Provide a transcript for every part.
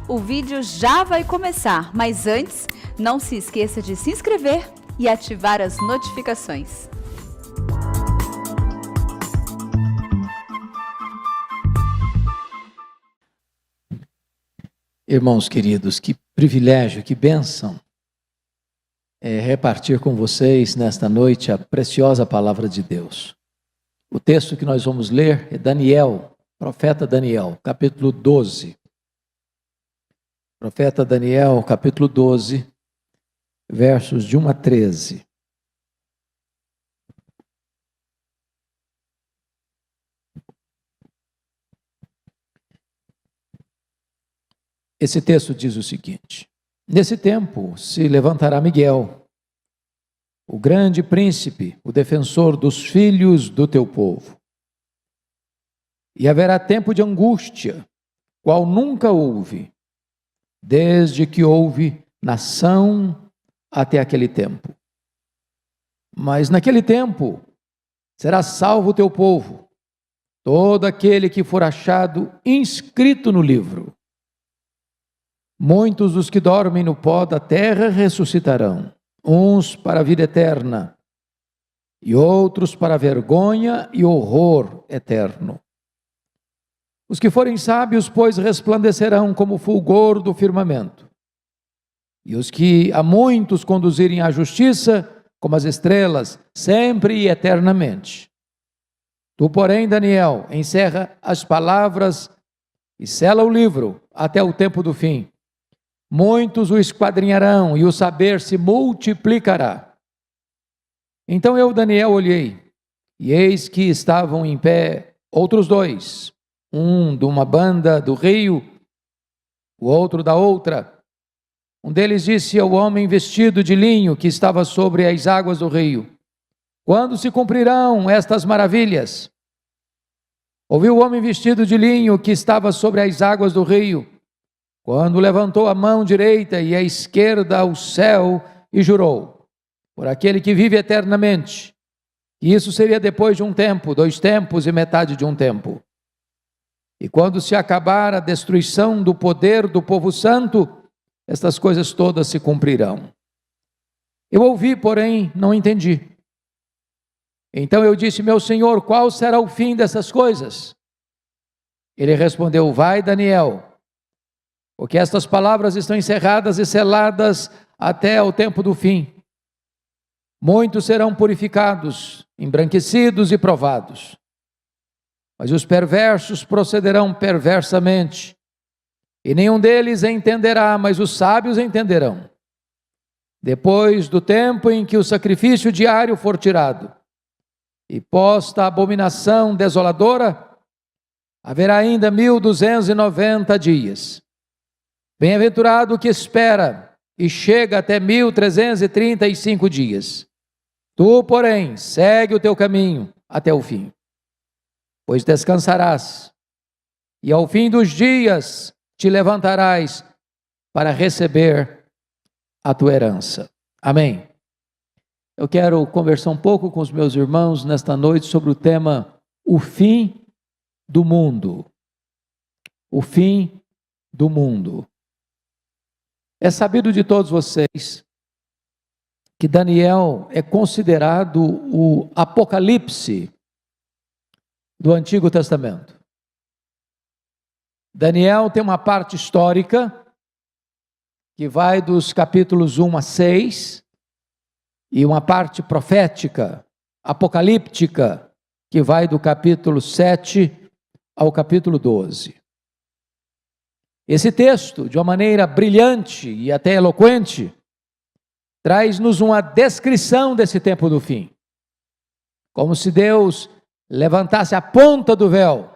O vídeo já vai começar, mas antes, não se esqueça de se inscrever e ativar as notificações. Irmãos queridos, que privilégio, que bênção repartir com vocês nesta noite a preciosa palavra de Deus. O texto que nós vamos ler é Daniel, profeta Daniel, capítulo 12. Profeta Daniel, capítulo 12, versos de 1 a 13. Esse texto diz o seguinte: nesse tempo se levantará Miguel, o grande príncipe, o defensor dos filhos do teu povo. E haverá tempo de angústia, qual nunca houve, desde que houve nação até aquele tempo. Mas naquele tempo será salvo o teu povo, todo aquele que for achado inscrito no livro. Muitos dos que dormem no pó da terra ressuscitarão, uns para a vida eterna, e outros para a vergonha e horror eterno. Os que forem sábios, pois, resplandecerão como o fulgor do firmamento, e os que a muitos conduzirem à justiça, como as estrelas, sempre e eternamente. Tu, porém, Daniel, encerra as palavras e sela o livro até o tempo do fim. Muitos o esquadrinharão e o saber se multiplicará. Então eu, Daniel, olhei, e eis que estavam em pé outros dois, um de uma banda do rio, o outro da outra. Um deles disse ao homem vestido de linho que estava sobre as águas do rio: quando se cumprirão estas maravilhas? Ouviu o homem vestido de linho que estava sobre as águas do rio, quando levantou a mão direita e a esquerda ao céu e jurou, por aquele que vive eternamente, que isso seria depois de um tempo, 2 tempos e metade de um tempo. E quando se acabar a destruição do poder do povo santo, estas coisas todas se cumprirão. Eu ouvi, porém, não entendi. Então eu disse: meu Senhor, qual será o fim dessas coisas? Ele respondeu: vai, Daniel, porque estas palavras estão encerradas e seladas até o tempo do fim. Muitos serão purificados, embranquecidos e provados. Mas os perversos procederão perversamente, e nenhum deles entenderá, mas os sábios entenderão. Depois do tempo em que o sacrifício diário for tirado, e posta a abominação desoladora, haverá ainda 1290 dias. Bem-aventurado o que espera e chega até 1335 dias. Tu, porém, segue o teu caminho até o fim, pois descansarás, e ao fim dos dias te levantarás para receber a tua herança. Amém. Eu quero conversar um pouco com os meus irmãos nesta noite sobre o tema o fim do mundo. O fim do mundo. É sabido de todos vocês que Daniel é considerado o Apocalipse do Antigo Testamento. Daniel tem uma parte histórica que vai dos capítulos 1 a 6 e uma parte profética, apocalíptica, que vai do capítulo 7 ao capítulo 12. Esse texto, de uma maneira brilhante e até eloquente, traz-nos uma descrição desse tempo do fim. Como se Deus levantasse a ponta do véu,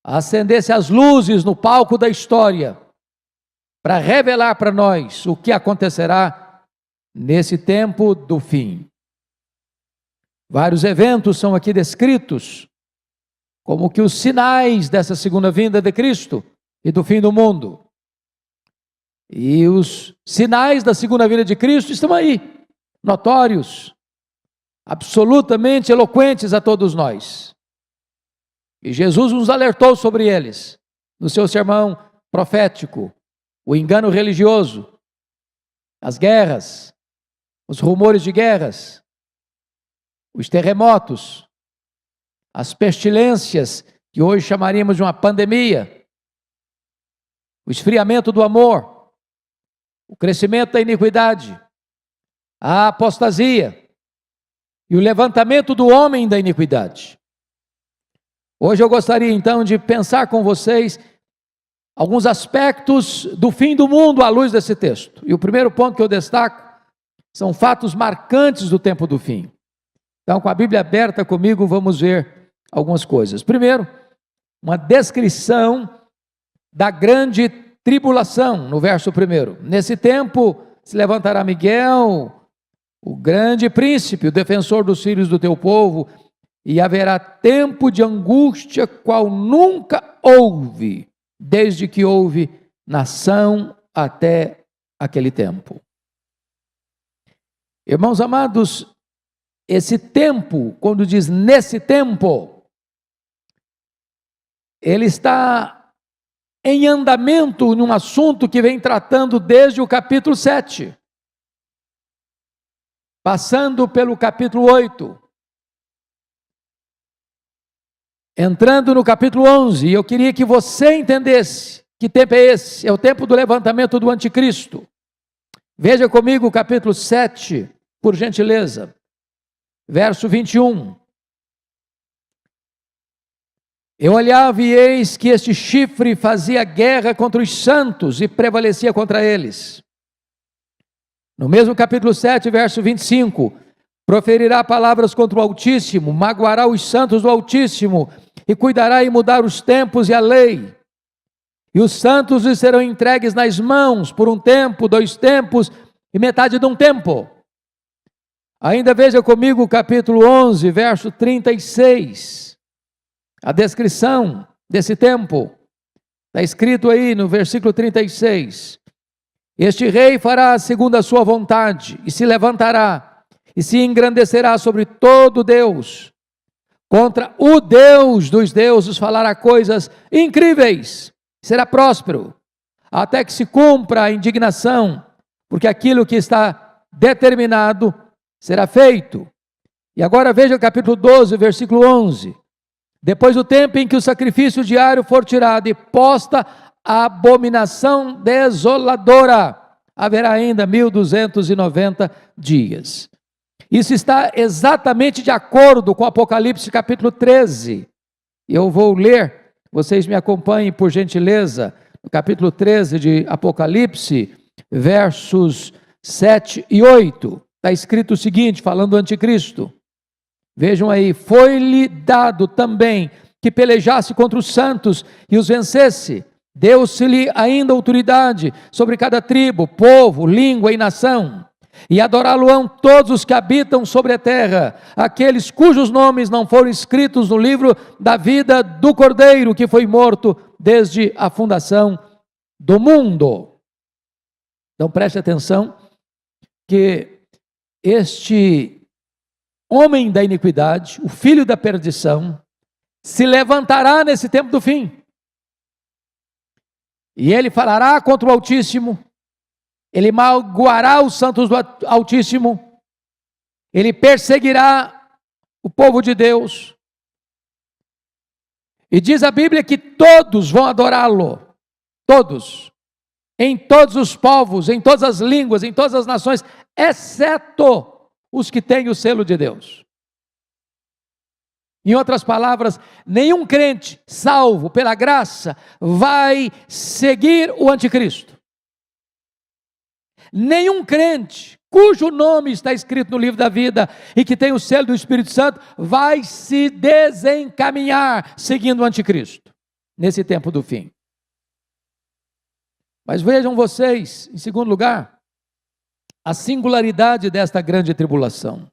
acendesse as luzes no palco da história, para revelar para nós o que acontecerá nesse tempo do fim. Vários eventos são aqui descritos como que os sinais dessa segunda vinda de Cristo e do fim do mundo. E os sinais da segunda vinda de Cristo estão aí, notórios, absolutamente eloquentes a todos nós. E Jesus nos alertou sobre eles no seu sermão profético, o engano religioso, as guerras, os rumores de guerras, os terremotos, as pestilências, que hoje chamaríamos de uma pandemia, o esfriamento do amor, o crescimento da iniquidade, a apostasia e o levantamento do homem da iniquidade. Hoje eu gostaria então de pensar com vocês alguns aspectos do fim do mundo à luz desse texto. E o primeiro ponto que eu destaco são fatos marcantes do tempo do fim. Então, com a Bíblia aberta comigo, vamos ver algumas coisas. Primeiro, uma descrição da grande tribulação, no verso 1. Nesse tempo se levantará Miguel, o grande príncipe, o defensor dos filhos do teu povo, e haverá tempo de angústia qual nunca houve, desde que houve nação até aquele tempo. Irmãos amados, esse tempo, quando diz nesse tempo, ele está em andamento num assunto que vem tratando desde o capítulo 7, passando pelo capítulo 8, entrando no capítulo 11, e eu queria que você entendesse que tempo é esse. É o tempo do levantamento do anticristo. Veja comigo o capítulo 7, por gentileza, verso 21. Eu olhava e eis que este chifre fazia guerra contra os santos e prevalecia contra eles. No mesmo capítulo 7, verso 25, proferirá palavras contra o Altíssimo, magoará os santos do Altíssimo, e cuidará em mudar os tempos e a lei. E os santos lhes serão entregues nas mãos por um tempo, 2 tempos e metade de um tempo. Ainda veja comigo o capítulo 11, verso 36. A descrição desse tempo. Está escrito aí no versículo 36. Este rei fará segundo a sua vontade, e se levantará, e se engrandecerá sobre todo Deus. Contra o Deus dos deuses falará coisas incríveis, será próspero, até que se cumpra a indignação, porque aquilo que está determinado será feito. E agora veja o capítulo 12, versículo 11. Depois do tempo em que o sacrifício diário for tirado e posta a abominação desoladora, haverá ainda 1290 dias. Isso está exatamente de acordo com Apocalipse capítulo 13. Eu vou ler, vocês me acompanhem por gentileza, no capítulo 13 de Apocalipse, versos 7 e 8. Está escrito o seguinte, falando do anticristo. Vejam aí, foi-lhe dado também que pelejasse contra os santos e os vencesse. Deu-se-lhe ainda autoridade sobre cada tribo, povo, língua e nação. E adorá-lo-ão todos os que habitam sobre a terra, aqueles cujos nomes não foram escritos no livro da vida do Cordeiro, que foi morto desde a fundação do mundo. Então preste atenção que este homem da iniquidade, o filho da perdição, se levantará nesse tempo do fim. E ele falará contra o Altíssimo, ele magoará os santos do Altíssimo, ele perseguirá o povo de Deus. E diz a Bíblia que todos vão adorá-lo, todos, em todos os povos, em todas as línguas, em todas as nações, exceto os que têm o selo de Deus. Em outras palavras, nenhum crente salvo pela graça vai seguir o anticristo. Nenhum crente cujo nome está escrito no livro da vida e que tem o selo do Espírito Santo vai se desencaminhar seguindo o anticristo nesse tempo do fim. Mas vejam vocês, em segundo lugar, a singularidade desta grande tribulação.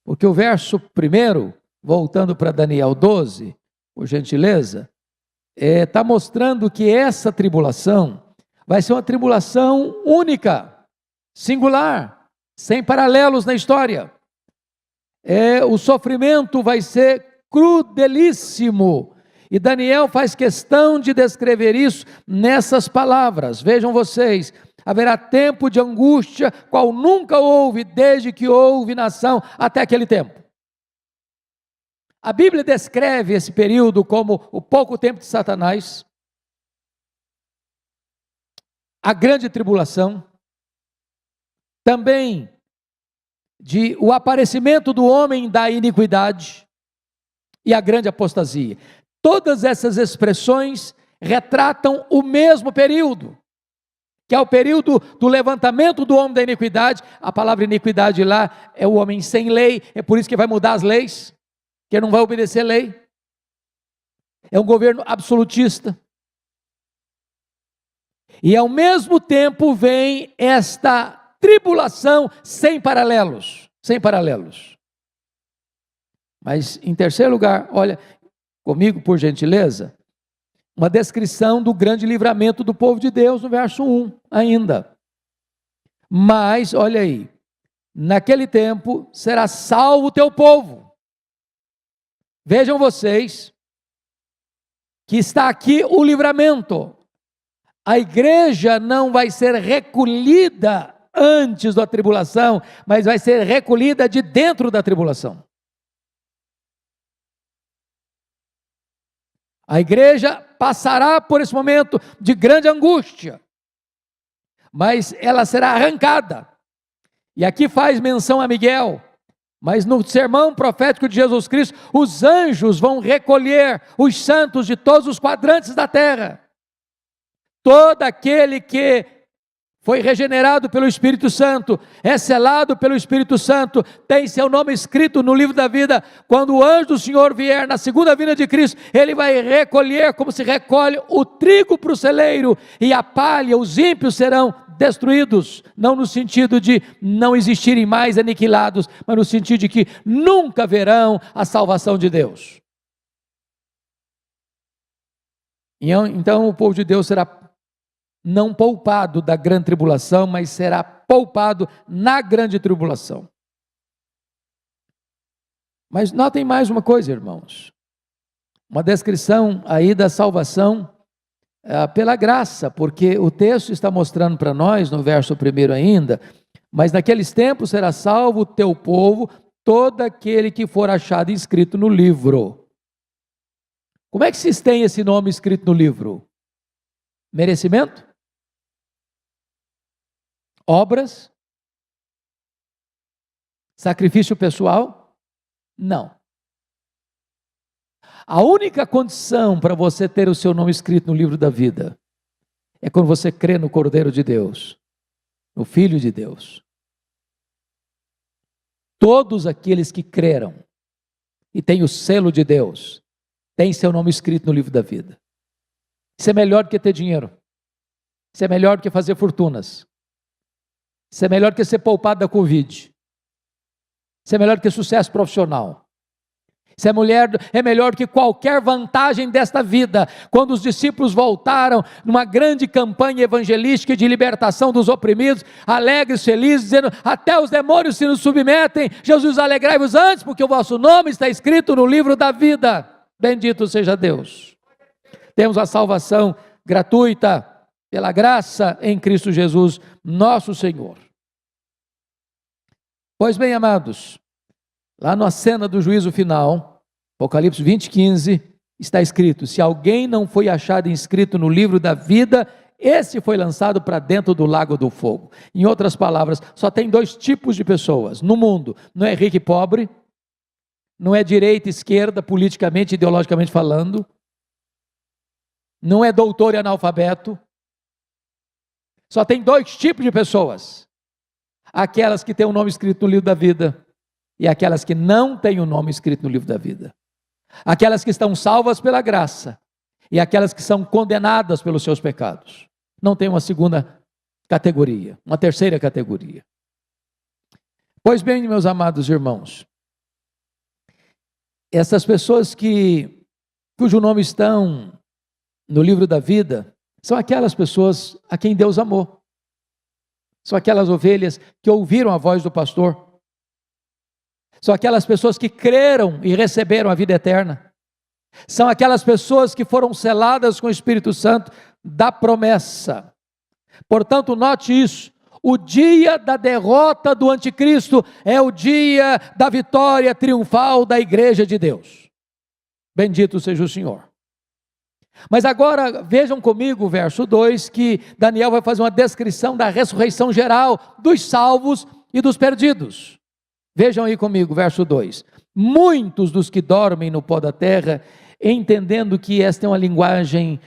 Porque o verso 1, voltando para Daniel 12, por gentileza, está mostrando que essa tribulação vai ser uma tribulação única, singular, sem paralelos na história. O sofrimento vai ser crudelíssimo E Daniel faz questão de descrever isso nessas palavras. Vejam vocês: haverá tempo de angústia, qual nunca houve, desde que houve nação até aquele tempo. A Bíblia descreve esse período como o pouco tempo de Satanás, a grande tribulação, também de o aparecimento do homem da iniquidade e a grande apostasia. Todas essas expressões retratam o mesmo período, que é o período do levantamento do homem da iniquidade. A palavra iniquidade lá é o homem sem lei, é por isso que vai mudar as leis, que não vai obedecer lei. É um governo absolutista. E ao mesmo tempo vem esta tribulação sem paralelos, sem paralelos. Mas em terceiro lugar, olha comigo por gentileza, uma descrição do grande livramento do povo de Deus no verso 1 ainda. Mas, olha aí, naquele tempo será salvo o teu povo. Vejam vocês que está aqui o livramento. A igreja não vai ser recolhida antes da tribulação, mas vai ser recolhida de dentro da tribulação. A igreja passará por esse momento de grande angústia, mas ela será arrancada. E aqui faz menção a Miguel, mas no sermão profético de Jesus Cristo, os anjos vão recolher os santos de todos os quadrantes da terra. Todo aquele que foi regenerado pelo Espírito Santo, é selado pelo Espírito Santo, tem seu nome escrito no livro da vida. Quando o anjo do Senhor vier na segunda vinda de Cristo, ele vai recolher como se recolhe o trigo para o celeiro, e a palha, os ímpios serão destruídos, não no sentido de não existirem mais, aniquilados, mas no sentido de que nunca verão a salvação de Deus. Então o povo de Deus será não poupado da grande tribulação, mas será poupado na grande tribulação. Mas notem mais uma coisa, irmãos, uma descrição aí da salvação pela graça, porque o texto está mostrando para nós, no verso 1 ainda, mas naqueles tempos será salvo o teu povo, todo aquele que for achado inscrito no livro. Como é que se tem esse nome escrito no livro? Merecimento? Obras? Sacrifício pessoal? Não. A única condição para você ter o seu nome escrito no livro da vida é quando você crê no Cordeiro de Deus, no Filho de Deus. Todos aqueles que creram e têm o selo de Deus, têm seu nome escrito no livro da vida. Isso é melhor do que ter dinheiro. Isso é melhor do que fazer fortunas. Isso é melhor do que ser poupado da Covid. Isso é melhor do que sucesso profissional. Isso é melhor do que qualquer vantagem desta vida. Quando os discípulos voltaram numa grande campanha evangelística de libertação dos oprimidos, alegres, felizes, dizendo: até os demônios se nos submetem, Jesus, alegrai-vos antes, porque o vosso nome está escrito no livro da vida. Bendito seja Deus. Temos a salvação gratuita pela graça em Cristo Jesus, nosso Senhor. Pois bem, amados, lá na cena do juízo final, Apocalipse 20:15, está escrito: se alguém não foi achado inscrito no livro da vida, esse foi lançado para dentro do lago do fogo. Em outras palavras, só tem dois tipos de pessoas no mundo: não é rico e pobre, não é direita e esquerda, politicamente, ideologicamente falando, não é doutor e analfabeto. Só tem dois tipos de pessoas: aquelas que têm o nome escrito no livro da vida e aquelas que não têm o nome escrito no livro da vida. Aquelas que estão salvas pela graça e aquelas que são condenadas pelos seus pecados. Não tem uma segunda categoria, uma terceira categoria. Pois bem, meus amados irmãos, essas pessoas cujo nome estão no livro da vida são aquelas pessoas a quem Deus amou. São aquelas ovelhas que ouviram a voz do pastor. São aquelas pessoas que creram e receberam a vida eterna. São aquelas pessoas que foram seladas com o Espírito Santo da promessa. Portanto, note isso. O dia da derrota do anticristo é o dia da vitória triunfal da igreja de Deus. Bendito seja o Senhor. Mas agora vejam comigo o verso 2, que Daniel vai fazer uma descrição da ressurreição geral dos salvos e dos perdidos. Vejam aí comigo o verso 2. Muitos dos que dormem no pó da terra, entendendo que esta é uma linguagem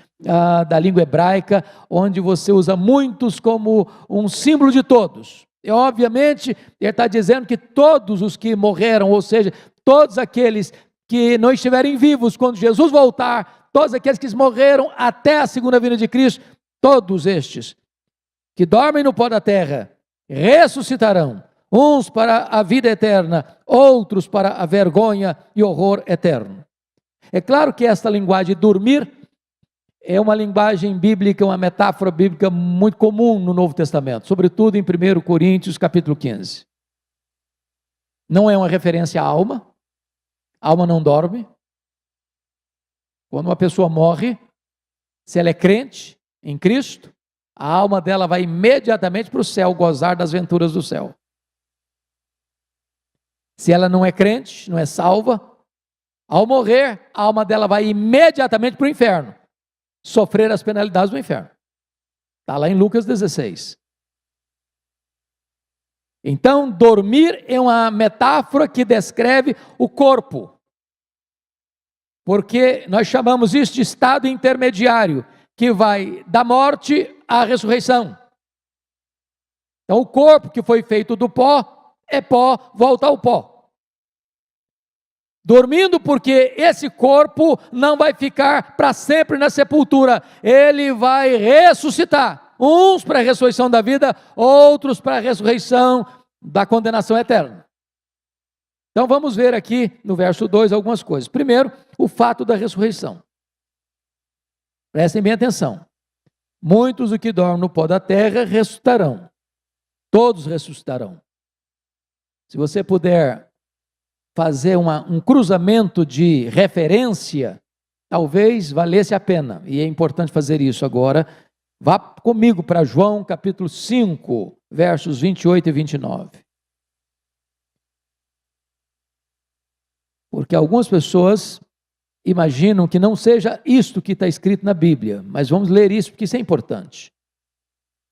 da língua hebraica, onde você usa muitos como um símbolo de todos. E obviamente ele está dizendo que todos os que morreram, ou seja, todos aqueles que não estiverem vivos quando Jesus voltar, todos aqueles que morreram até a segunda vinda de Cristo, todos estes que dormem no pó da terra, ressuscitarão, uns para a vida eterna, outros para a vergonha e horror eterno. É claro que esta linguagem de dormir é uma linguagem bíblica, uma metáfora bíblica muito comum no Novo Testamento, sobretudo em 1 Coríntios capítulo 15. Não é uma referência à alma, a alma não dorme. Quando uma pessoa morre, se ela é crente em Cristo, a alma dela vai imediatamente para o céu, gozar das venturas do céu. Se ela não é crente, não é salva, ao morrer, a alma dela vai imediatamente para o inferno, sofrer as penalidades do inferno. Está lá em Lucas 16. Então, dormir é uma metáfora que descreve o corpo, porque nós chamamos isso de estado intermediário, que vai da morte à ressurreição. Então, o corpo que foi feito do pó, é pó, volta ao pó. Dormindo porque esse corpo não vai ficar para sempre na sepultura, ele vai ressuscitar, uns para a ressurreição da vida, outros para a ressurreição da condenação eterna. Então vamos ver aqui no verso 2 algumas coisas. Primeiro, o fato da ressurreição. Prestem bem atenção. Muitos do que dormem no pó da terra ressuscitarão, todos ressuscitarão. Se você puder fazer um cruzamento de referência, talvez valesse a pena, e é importante fazer isso agora. Vá comigo para João capítulo 5, versos 28 e 29. Porque algumas pessoas imaginam que não seja isto que está escrito na Bíblia, mas vamos ler isso porque isso é importante.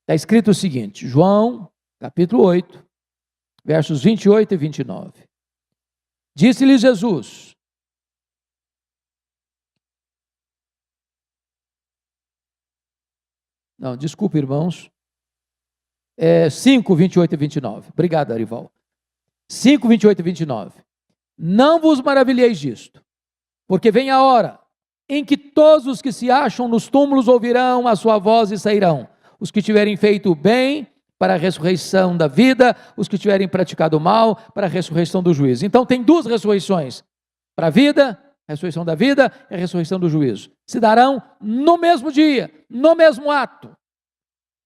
Está escrito o seguinte, João capítulo 8, versos 28 e 29. Disse-lhe Jesus: não, desculpe, irmãos, 5, 28 e 29, obrigado, Arival. 5, 28 e 29, não vos maravilheis disto, porque vem a hora em que todos os que se acham nos túmulos ouvirão a sua voz e sairão, os que tiverem feito o bem para a ressurreição da vida, os que tiverem praticado o mal para a ressurreição do juízo. Então tem duas ressurreições, para a vida, a ressurreição da vida e a ressurreição do juízo. Se darão no mesmo dia, no mesmo ato.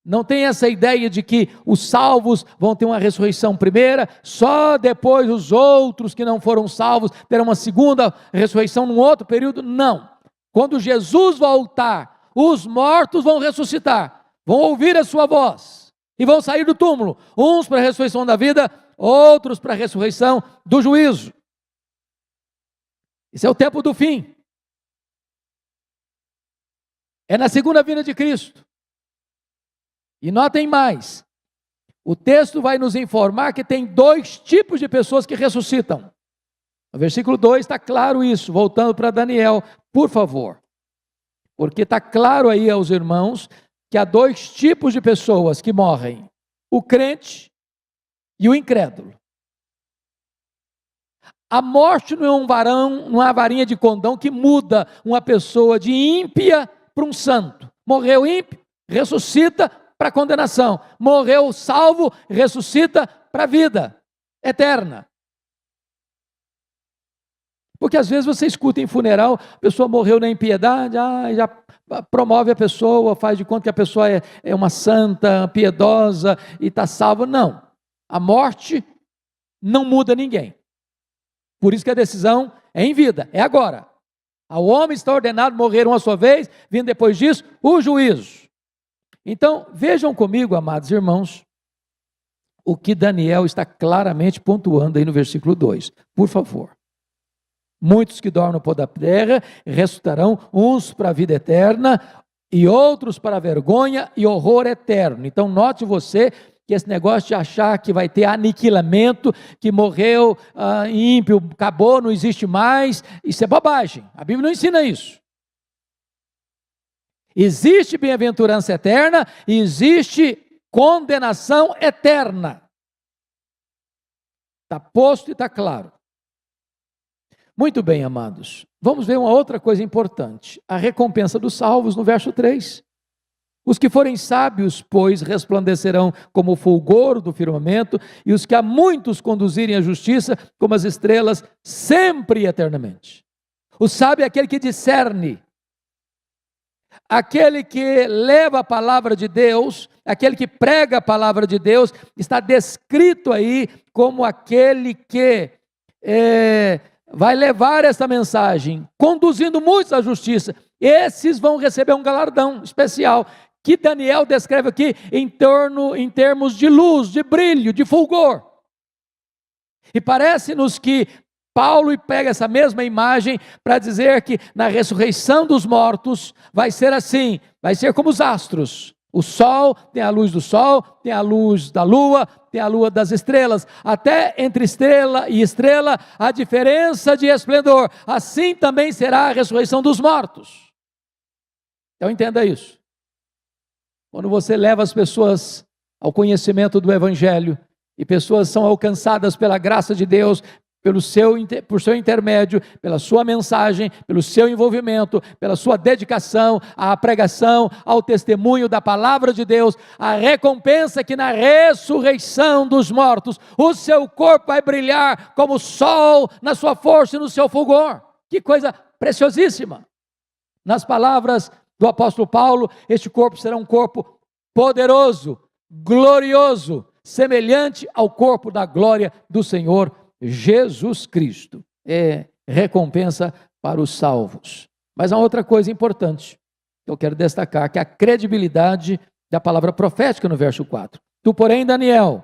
Não tem essa ideia de que os salvos vão ter uma ressurreição primeira, só depois os outros que não foram salvos terão uma segunda ressurreição num outro período. Não. Quando Jesus voltar, os mortos vão ressuscitar, vão ouvir a sua voz e vão sair do túmulo, uns para a ressurreição da vida, outros para a ressurreição do juízo. Esse é o tempo do fim. É na segunda vinda de Cristo. E notem mais, o texto vai nos informar que tem dois tipos de pessoas que ressuscitam. No versículo 2 está claro isso, voltando para Daniel, por favor. Porque está claro aí aos irmãos que há dois tipos de pessoas que morrem, o crente e o incrédulo. A morte não é um varão, não é uma varinha de condão que muda uma pessoa de ímpia para um santo. Morreu ímpio, ressuscita para a condenação. Morreu salvo, ressuscita para a vida eterna. Porque às vezes você escuta em funeral, a pessoa morreu na impiedade, já promove a pessoa, faz de conta que a pessoa é uma santa, piedosa e está salva. Não, a morte não muda ninguém. Por isso que a decisão é em vida, é agora. Ao homem está ordenado morrer uma só vez, vindo depois disso o juízo. Então, vejam comigo, amados irmãos, o que Daniel está claramente pontuando aí no versículo 2. Por favor. Muitos que dormem no pó da terra ressuscitarão, uns para a vida eterna e outros para a vergonha e horror eterno. Então, note você que esse negócio de achar que vai ter aniquilamento, que morreu ímpio, acabou, não existe mais, isso é bobagem. A Bíblia não ensina isso. Existe bem-aventurança eterna e existe condenação eterna. Está posto e está claro. Muito bem, amados. Vamos ver uma outra coisa importante. A recompensa dos salvos no verso 3. Os que forem sábios, pois, resplandecerão como o fulgor do firmamento, e os que a muitos conduzirem à justiça, como as estrelas, sempre e eternamente. O sábio é aquele que discerne, aquele que leva a palavra de Deus, aquele que prega a palavra de Deus, está descrito aí como aquele que vai levar essa mensagem, conduzindo muitos à justiça. Esses vão receber um galardão especial, que Daniel descreve aqui em termos de luz, de brilho, de fulgor. E parece-nos que Paulo pega essa mesma imagem para dizer que na ressurreição dos mortos vai ser assim, vai ser como os astros. O sol tem a luz do sol, tem a luz da lua, tem a lua das estrelas. Até entre estrela e estrela há diferença de esplendor. Assim também será a ressurreição dos mortos. Então entenda isso. Quando você leva as pessoas ao conhecimento do Evangelho, e pessoas são alcançadas pela graça de Deus, por seu intermédio, pela sua mensagem, pelo seu envolvimento, pela sua dedicação à pregação, ao testemunho da palavra de Deus, a recompensa que na ressurreição dos mortos, o seu corpo vai brilhar como o sol na sua força e no seu fulgor. Que coisa preciosíssima! Nas palavras do apóstolo Paulo, este corpo será um corpo poderoso, glorioso, semelhante ao corpo da glória do Senhor Jesus Cristo. É recompensa para os salvos. Mas há outra coisa importante que eu quero destacar, que é a credibilidade da palavra profética no verso 4. Tu, porém, Daniel,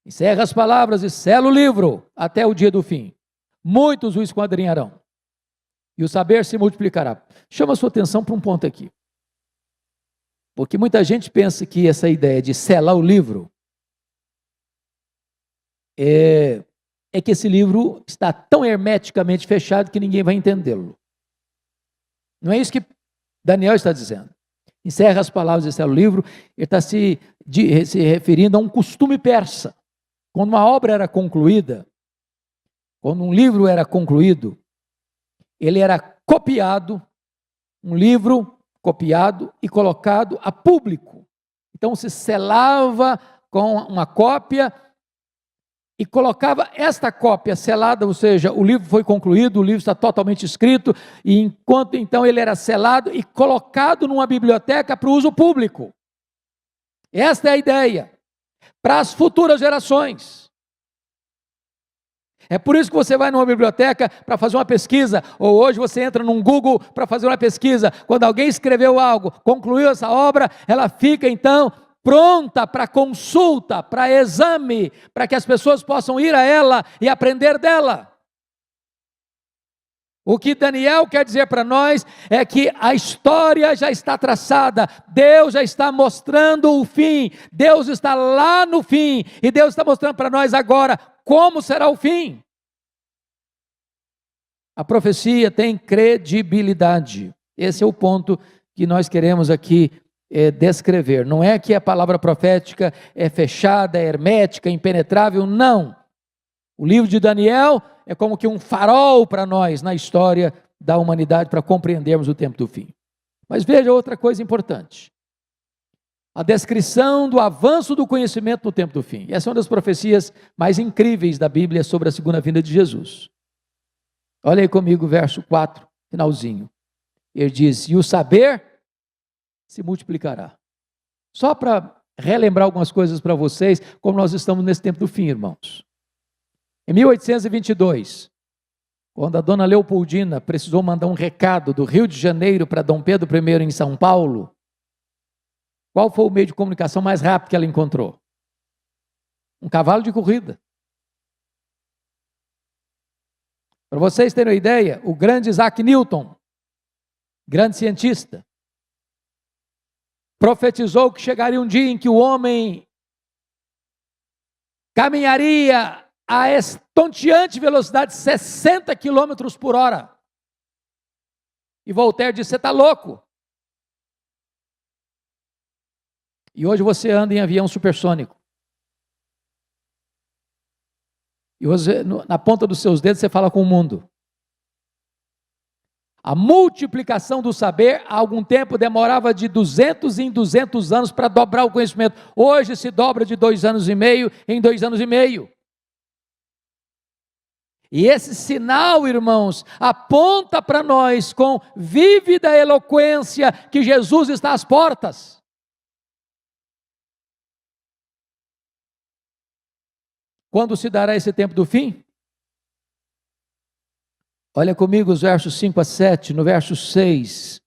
encerra as palavras e sela o livro até o dia do fim. Muitos o esquadrinharão e o saber se multiplicará. Chama a sua atenção para um ponto aqui. Porque muita gente pensa que essa ideia de selar o livro é que esse livro está tão hermeticamente fechado que ninguém vai entendê-lo. Não é isso que Daniel está dizendo. Encerra as palavras e sela o livro, ele está se referindo a um costume persa. Quando uma obra era concluída, quando um livro era concluído, ele era copiado, um livro copiado e colocado a público. Então se selava com uma cópia e colocava esta cópia selada, ou seja, o livro foi concluído, o livro está totalmente escrito, e enquanto então ele era selado e colocado numa biblioteca para o uso público. Esta é a ideia, para as futuras gerações. É por isso que você vai numa biblioteca para fazer uma pesquisa, ou hoje você entra num Google para fazer uma pesquisa. Quando alguém escreveu algo, concluiu essa obra, ela fica então pronta para consulta, para exame, para que as pessoas possam ir a ela e aprender dela. O que Daniel quer dizer para nós é que a história já está traçada, Deus já está mostrando o fim, Deus está lá no fim, e Deus está mostrando para nós agora como será o fim. A profecia tem credibilidade. Esse é o ponto que nós queremos aqui descrever. Não é que a palavra profética é fechada, é hermética, impenetrável, não. O livro de Daniel é como que um farol para nós na história da humanidade para compreendermos o tempo do fim. Mas veja outra coisa importante. A descrição do avanço do conhecimento no tempo do fim. Essa é uma das profecias mais incríveis da Bíblia sobre a segunda vinda de Jesus. Olha aí comigo o verso 4, finalzinho. Ele diz, e o saber se multiplicará. Só para relembrar algumas coisas para vocês, como nós estamos nesse tempo do fim, irmãos. Em 1822, Quando a dona Leopoldina precisou mandar um recado do Rio de Janeiro para Dom Pedro I em São Paulo, qual foi o meio de comunicação mais rápido que ela encontrou? Um cavalo de corrida. Para vocês terem uma ideia, o grande Isaac Newton, grande cientista, profetizou que chegaria um dia em que o homem caminharia a estonteante velocidade de 60 quilômetros por hora. E Voltaire disse: você está louco? E hoje você anda em avião supersônico. E hoje, na ponta dos seus dedos, você fala com o mundo. A multiplicação do saber, há algum tempo, demorava de 200 em 200 anos para dobrar o conhecimento. Hoje se dobra de 2 anos e meio em 2 anos e meio. E esse sinal, irmãos, aponta para nós com vívida eloquência que Jesus está às portas. Quando se dará esse tempo do fim? Olha comigo os versos 5 a 7, no verso 6,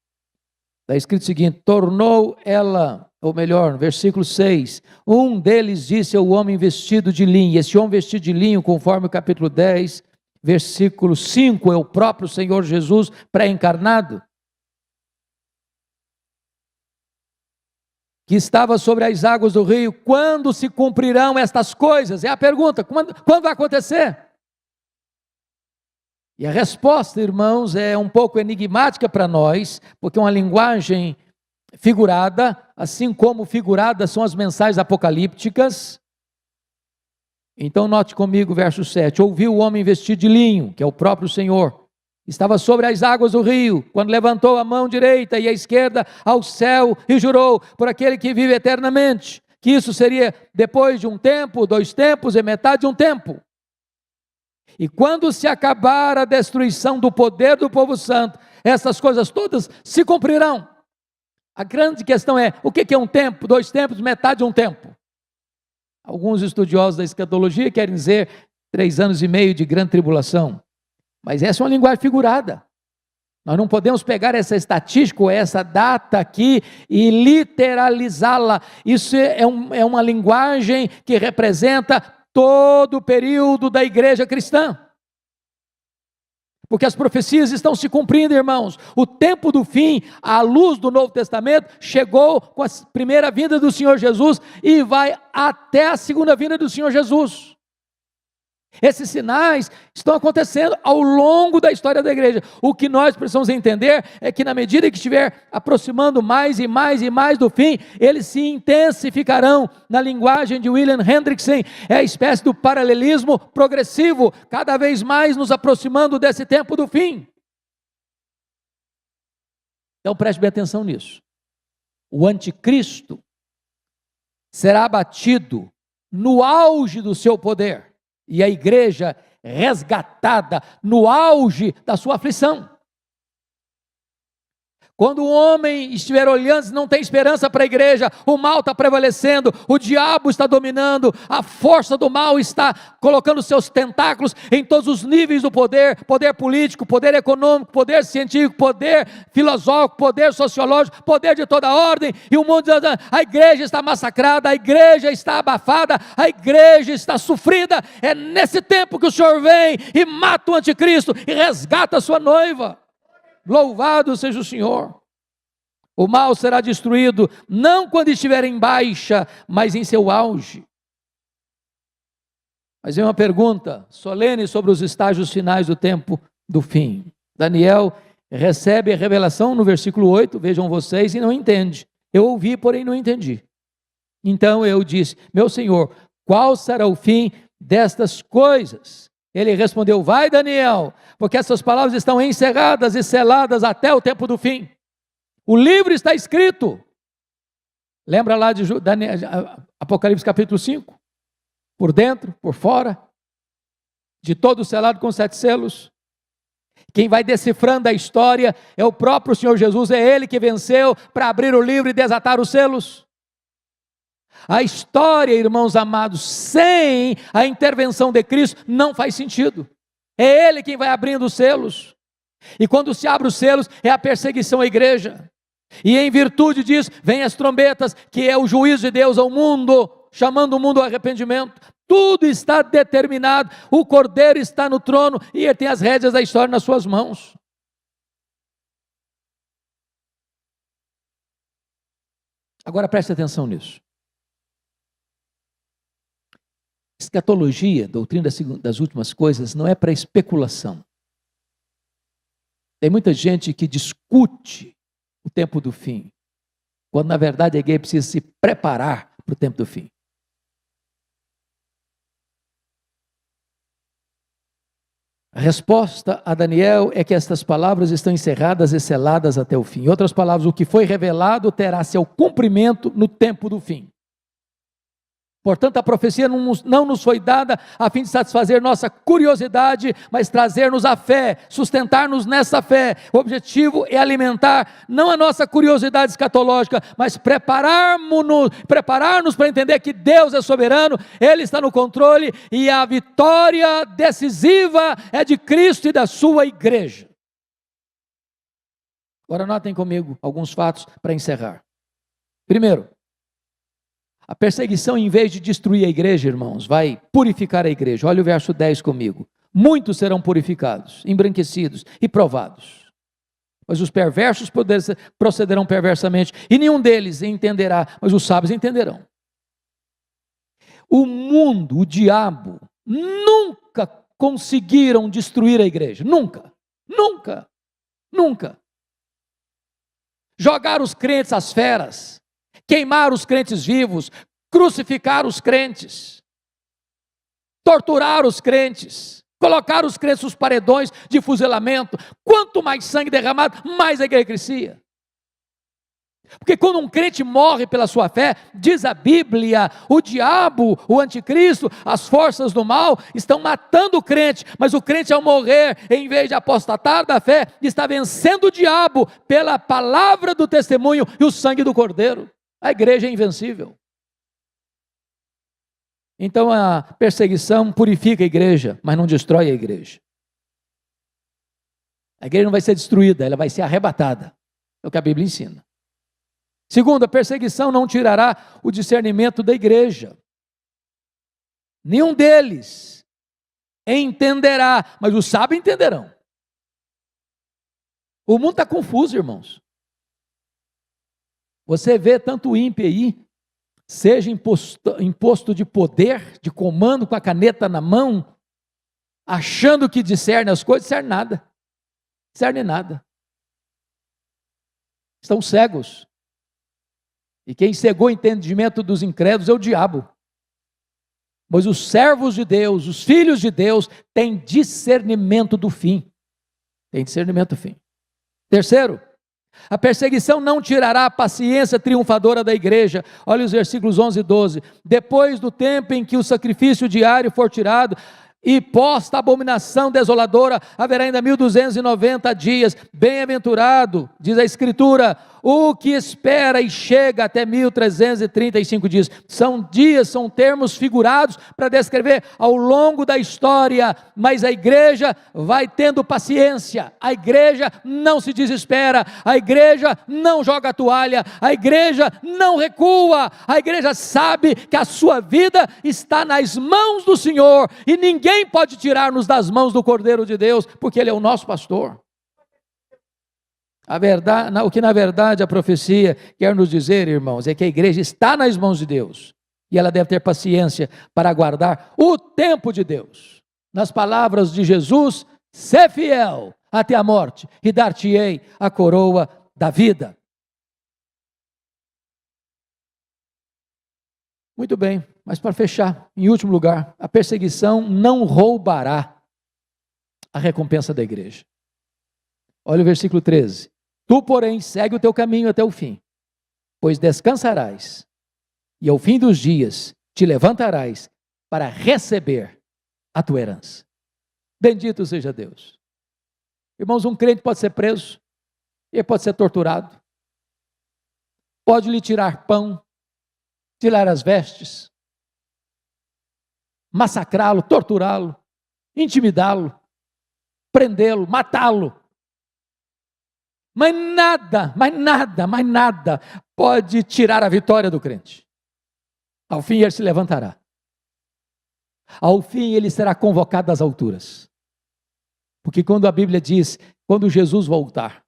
está escrito o seguinte: tornou ela, ou melhor, no versículo 6, um deles disse ao homem vestido de linho, esse homem vestido de linho, conforme o capítulo 10, versículo 5, é o próprio Senhor Jesus pré-encarnado, que estava sobre as águas do rio. Quando se cumprirão estas coisas? É a pergunta, quando vai acontecer? E a resposta, irmãos, é um pouco enigmática para nós, porque é uma linguagem figurada, assim como figuradas são as mensagens apocalípticas. Então note comigo o verso 7, ouviu o homem vestido de linho, que é o próprio Senhor, estava sobre as águas do rio, quando levantou a mão direita e a esquerda ao céu e jurou por aquele que vive eternamente, que isso seria depois de um tempo, 2 tempos e metade de um tempo. E quando se acabar a destruição do poder do povo santo, essas coisas todas se cumprirão. A grande questão é, o que é um tempo, 2 tempos, metade de um tempo? Alguns estudiosos da escatologia querem dizer 3 anos e meio de grande tribulação. Mas essa é uma linguagem figurada. Nós não podemos pegar essa estatística, ou essa data aqui, e literalizá-la. Isso é uma linguagem que representa todo o período da igreja cristã. Porque as profecias estão se cumprindo, irmãos. O tempo do fim, à luz do Novo Testamento, chegou com a primeira vinda do Senhor Jesus e vai até a segunda vinda do Senhor Jesus. Esses sinais estão acontecendo ao longo da história da igreja. O que nós precisamos entender é que na medida que estiver aproximando mais e mais e mais do fim, eles se intensificarão. Na linguagem de William Hendrickson, é a espécie do paralelismo progressivo, cada vez mais nos aproximando desse tempo do fim. Então preste bem atenção nisso. O anticristo será abatido no auge do seu poder. E a igreja resgatada no auge da sua aflição. Quando o homem estiver olhando, não tem esperança para a igreja, o mal está prevalecendo, o diabo está dominando, a força do mal está colocando seus tentáculos em todos os níveis do poder, poder político, poder econômico, poder científico, poder filosófico, poder sociológico, poder de toda ordem, e o mundo diz, a igreja está massacrada, a igreja está abafada, a igreja está sofrida. É nesse tempo que o Senhor vem e mata o anticristo e resgata a sua noiva. Louvado seja o Senhor. O mal será destruído, não quando estiver em baixa, mas em seu auge. Mas é uma pergunta solene sobre os estágios finais do tempo do fim. Daniel recebe a revelação no versículo 8, vejam vocês, e não entende. Eu ouvi, porém não entendi. Então eu disse, meu Senhor, qual será o fim destas coisas? Ele respondeu, vai Daniel, porque essas palavras estão encerradas e seladas até o tempo do fim. O livro está escrito. Lembra lá de Apocalipse capítulo 5? Por dentro, por fora, de todo selado com 7 selos. Quem vai decifrando a história é o próprio Senhor Jesus, é Ele que venceu para abrir o livro e desatar os selos. A história, irmãos amados, sem a intervenção de Cristo, não faz sentido. É Ele quem vai abrindo os selos. E quando se abre os selos, é a perseguição à igreja. E em virtude disso, vem as trombetas, que é o juízo de Deus ao mundo, chamando o mundo ao arrependimento. Tudo está determinado, o Cordeiro está no trono e Ele tem as rédeas da história nas suas mãos. Agora preste atenção nisso. Escatologia, doutrina das últimas coisas, não é para especulação. Tem muita gente que discute o tempo do fim, quando na verdade a igreja precisa se preparar para o tempo do fim. A resposta a Daniel é que estas palavras estão encerradas e seladas até o fim. Em outras palavras, o que foi revelado terá seu cumprimento no tempo do fim. Portanto, a profecia não nos foi dada a fim de satisfazer nossa curiosidade, mas trazer-nos a fé, sustentar-nos nessa fé. O objetivo é alimentar não a nossa curiosidade escatológica, mas preparar-nos para entender que Deus é soberano, Ele está no controle e a vitória decisiva é de Cristo e da sua igreja. Agora notem comigo alguns fatos para encerrar. Primeiro, a perseguição, em vez de destruir a igreja, irmãos, vai purificar a igreja. Olha o verso 10 comigo. Muitos serão purificados, embranquecidos e provados. Mas os perversos procederão perversamente, e nenhum deles entenderá, mas os sábios entenderão. O mundo, o diabo, nunca conseguiram destruir a igreja. Nunca, nunca, nunca. Jogar os crentes às feras, queimar os crentes vivos, crucificar os crentes, torturar os crentes, colocar os crentes nos paredões de fuzilamento. Quanto mais sangue derramado, mais a igreja crescia. Porque quando um crente morre pela sua fé, diz a Bíblia, o diabo, o anticristo, as forças do mal estão matando o crente, mas o crente ao morrer, em vez de apostatar da fé, está vencendo o diabo pela palavra do testemunho e o sangue do Cordeiro. A igreja é invencível. Então a perseguição purifica a igreja, mas não destrói a igreja. A igreja não vai ser destruída, ela vai ser arrebatada. É o que a Bíblia ensina. Segundo, a perseguição não tirará o discernimento da igreja. Nenhum deles entenderá, mas os sábios entenderão. O mundo está confuso, irmãos. Você vê tanto ímpio aí, seja imposto de poder, de comando, com a caneta na mão, achando que discerne as coisas, discerne nada. Discerne nada. Estão cegos. E quem cegou o entendimento dos incrédulos é o diabo. Mas os servos de Deus, os filhos de Deus, têm discernimento do fim. Tem discernimento do fim. Terceiro, a perseguição não tirará a paciência triunfadora da igreja. Olha os versículos 11 e 12. Depois do tempo em que o sacrifício diário for tirado e posta a abominação desoladora, haverá ainda 1290 dias. Bem-aventurado, diz a Escritura, o que espera e chega até 1335 dias. São dias, são termos figurados para descrever ao longo da história, mas a igreja vai tendo paciência, a igreja não se desespera, a igreja não joga a toalha, a igreja não recua, a igreja sabe que a sua vida está nas mãos do Senhor, e ninguém pode tirar-nos das mãos do Cordeiro de Deus, porque Ele é o nosso pastor. O que na verdade a profecia quer nos dizer, irmãos, é que a igreja está nas mãos de Deus, e ela deve ter paciência para aguardar o tempo de Deus. Nas palavras de Jesus, sê fiel até a morte, e dar-te-ei a coroa da vida. Muito bem, mas para fechar, em último lugar, a perseguição não roubará a recompensa da igreja. Olha o versículo 13. Tu, porém, segue o teu caminho até o fim, pois descansarás, e ao fim dos dias te levantarás para receber a tua herança. Bendito seja Deus. Irmãos, um crente pode ser preso, ele pode ser torturado, pode lhe tirar pão, tirar as vestes, massacrá-lo, torturá-lo, intimidá-lo, prendê-lo, matá-lo. Mas nada pode tirar a vitória do crente. Ao fim ele se levantará. Ao fim ele será convocado das alturas. Porque quando a Bíblia diz, quando Jesus voltar,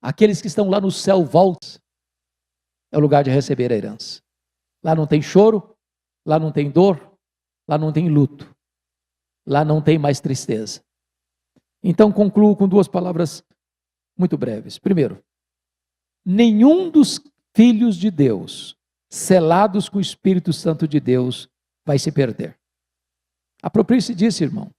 aqueles que estão lá no céu voltam, é o lugar de receber a herança. Lá não tem choro, lá não tem dor, lá não tem luto, lá não tem mais tristeza. Então concluo com duas palavras muito breves. Primeiro, nenhum dos filhos de Deus, selados com o Espírito Santo de Deus, vai se perder. Aproprie-se disso, irmão.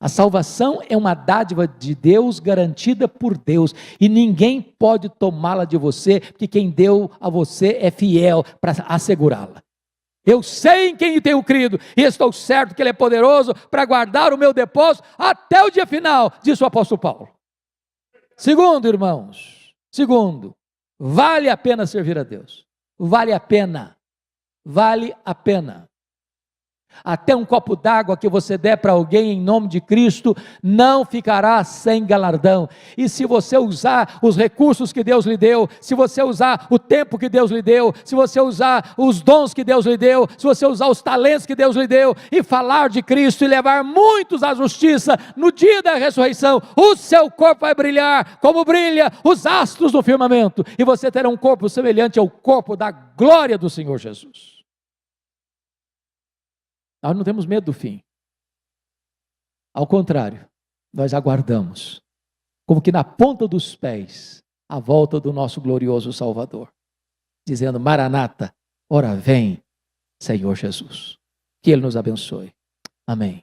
A salvação é uma dádiva de Deus, garantida por Deus, e ninguém pode tomá-la de você, porque quem deu a você é fiel para assegurá-la. Eu sei em quem tenho crido, e estou certo que Ele é poderoso para guardar o meu depósito até o dia final, disse o apóstolo Paulo. Segundo, irmãos, vale a pena servir a Deus. Vale a pena. Até um copo d'água que você der para alguém em nome de Cristo, não ficará sem galardão. E se você usar os recursos que Deus lhe deu, se você usar o tempo que Deus lhe deu, se você usar os dons que Deus lhe deu, se você usar os talentos que Deus lhe deu, e falar de Cristo e levar muitos à justiça, no dia da ressurreição, o seu corpo vai brilhar, como brilha os astros do firmamento, e você terá um corpo semelhante ao corpo da glória do Senhor Jesus. Nós não temos medo do fim. Ao contrário, nós aguardamos, como que na ponta dos pés, a volta do nosso glorioso Salvador, dizendo: Maranata, ora vem, Senhor Jesus. Que Ele nos abençoe. Amém.